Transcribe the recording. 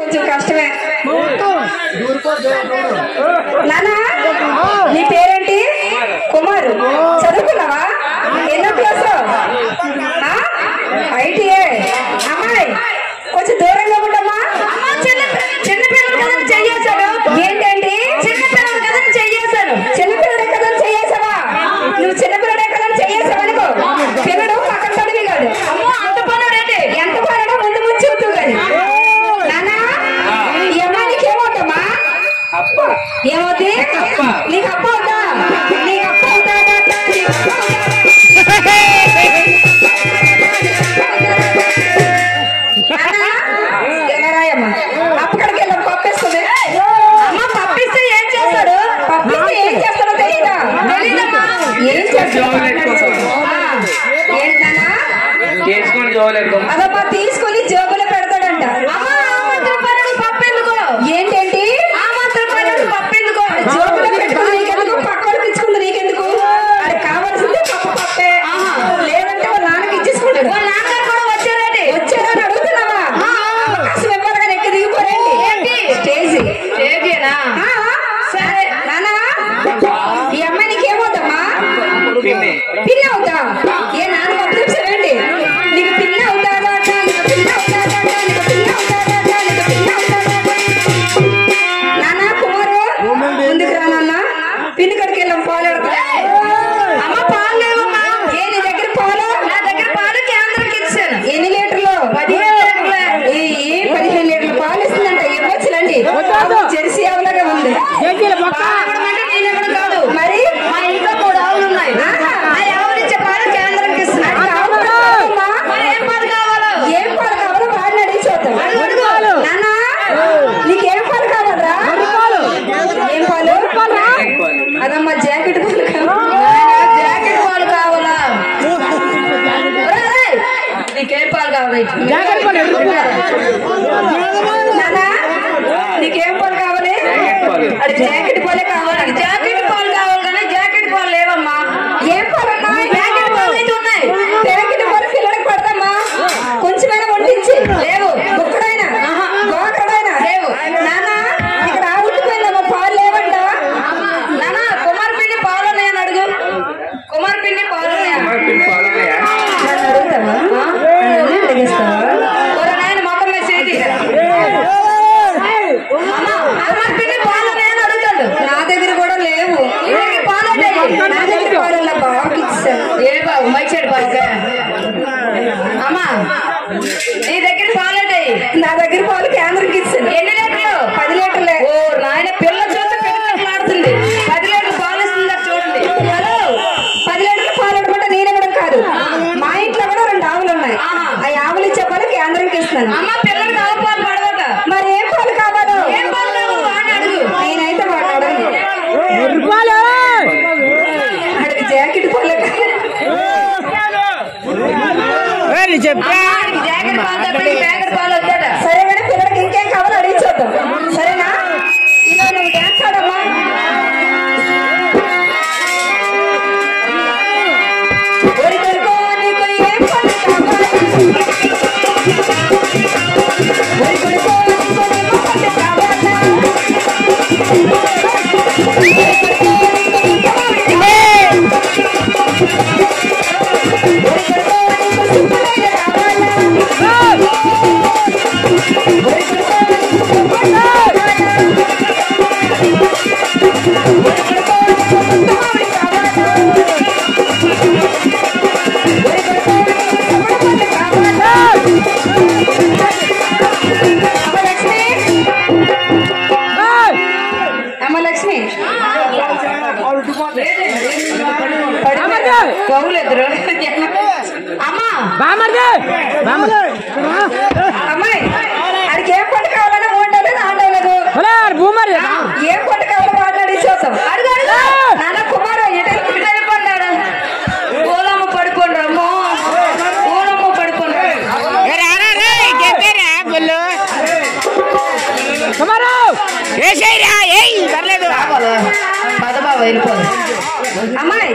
కొంచెం కష్టమే. నానా నీ పేరేంటి? కుమారు. చదువుకున్నావా? ఎన్నో క్లాసు? ఐటీఏ. అమ్మాయి కొంచెం దూరంగా ఉండమ్మా. చిన్నపిల్లలు కదా చెయ్యేశాను. ఏంటండి? చిన్నపిల్లలు కదా చెయ్యేశాను. చిన్నపిల్లడే కదా చెయ్యేసావా? నువ్వు చిన్నపిల్లడే కదా చెయ్యేసావు అనుకో, పిల్లడు పక్కన తడివి కాదు. అమ్మో అంత పనుడేంటి? ఎంత పనుడో ముందు ముందు చూద్దు కానీ. నానా ఈ అమ్మాయి నీకేమవుతామా? ఏమవుతుంది? నీకు అప్ప అవుతా? నీకు అప్ప అవుతా? అప్పటికి వెళ్ళాం. పప్పిస్తుంది. అమ్మ పప్పిస్తే ఏం చేస్తాడు? పప్పిస్తే ఏం చేస్తాడో తెలీదా? తెలీదమ్మా. ఏం చేస్తాడు? ఏంటన్నా అదమ్మా తీసుకొని జోబులో పెడతాడంట. పప్పెందుకో? ఏంటేంటి? పప్పెందుకో? జోబులో పెట్టుకుని నీకెందుకు? పక్కన తెచ్చుకుంది నీకెందుకు? అది కావాల్సింది పప్పు పప్పే. లేదంటే వాళ్ళ నాన్నకి ఇచ్చేసుకుంటాడు. వాళ్ళ నాన్నగారు కూడా వచ్చారండి. వచ్చారని అడుగుతున్నావా? అవకాశం ఇవ్వాలని ఎక్కి దిగిపోరండి. స్టేజేనా? సరే నానా ఈ అమ్మాయి నీకేమవుతామా? పిల్ల అవుతా? ఏ నాన్న పంపించారండి? నీకు పిల్ల అవుతాడా? నీకు పిల్ల అవుతాడా? నీకు పిల్ల అవుతాడా? నీకు పిల్ల అవుతాడా? నానా కుమారు ముందుకు రా నాన్న. పిన్ని కడికి వెళ్ళాం. పాలు ఎడతా. అమ్మ పాలు లేవమ్మా. ఏ నీ దగ్గర పాలు? నా దగ్గర పాలు కేంద్రానికి ఇచ్చాను. ఎన్ని లీటర్లు? 15 లీటర్లు. 15 లీటర్లు పాలు ఇస్తుందంట. ఇవ్వచ్చులండి. జెర్సీ ఆవులాగా ఉంది. మరి మా ఇంట్లో 3 ఆవులు ఉన్నాయి. ఆ ఆవులు ఇచ్చే పాలు కేంద్రానికి ఇస్తున్నాడు. ఏం పాలు కావాలో? ఏం పాలు కావాలో వాడిని అడిగి చూద్దాం. నానా నీకేం పాలు కావాలరా? ఏం పాలు? అదమ్మా జాకెట్ పాలు కావాలి. జాకెట్ పాలు కావాలా? నీకేం పాలు కావాలి? నానా నీకేం పాలు కావాలి? అది జాకెట్ పాలే కావాలి. జాకెట్ పాలు కావాలి కానీ జాకెట్ పాలు లేవమ్మా. ఏం పాలు ఉన్నాయి? జాకెట్ పాలు అయితే ఉన్నాయి. జాకెట్ పాలు పిల్లలకు పడతామా? కొంచెమైనా వండించి లేవు. ఒక్కడైనా గోకడైనా లేవు. నానా ఇక్కడ ఆవుడిపోయిందమ్మా. పాలు లేవంట. నానా కుమార్ పిండి పాలు ఉన్నాయని అడుగు. కుమార్ పిండి పాలు ఉన్నాయా? అడుగుతావా? అడిగిస్తావా? నాయన మొత్తం మీద చేతి. కుమార్ పిండి పాలు ఉన్నాయని అడుగుతాడు. నా దగ్గర కూడా లేవు. పాలు నా దగ్గర పాలు బాబుకి ఇచ్చాను. ఏ బాబు మైసైడ్ పాలుగా? అమ్మా నీ దగ్గర పాలు ఉంటాయి. నా దగ్గర పాలు కేంద్రానికి ఇచ్చాను. ఎన్ని లీటర్లు? 10 లీటర్లే. ఓ నాయన పిల్ల చూస్తే పిల్లలాడుతుంది. 10 లీటర్లు పాలు ఇస్తుందా చూడండి. హలో 10 లీటర్లు పాలు అనుకుంటే నేను ఇవ్వడం కాదు. మా ఇంట్లో కూడా 2 ఆవులు ఉన్నాయి. ఆ ఆవులు ఇచ్చే పాలు కేంద్రానికి ఇస్తాను. అమ్మ పిల్లలకి ఆవు పాలు పడవట. మరి ఏం పాలు కావాలో? ఏం పాలు కావాలో వాడిని అడుగు. నేనైతే వాడిని అడగను. అడిగి జాకెట్ పాలు జాకెట్ పాలు తప్పి ప్యాకెట్ పాలు వద్దాడ. సరే కానీ పిల్లలకి ఇంకేం కావాలో అడిగి చూద్దాం. సరేనా? ఇలా నువ్వు డాన్స్ ఆడమ్మా. అమ్మాయి అడికి ఏం పంట కావాలని ఉండలేదు ఆడలేదు. ఏం పంట కావాలో మాట్లాడి చూద్దాం. నాన్న కుమారు పడ్డాడు. ఓలమ్మ పడుకోండి. అమ్మో ఓలమ్మ పడుకోండి. పదబాబు వెళ్ళిపోదు. అమ్మాయి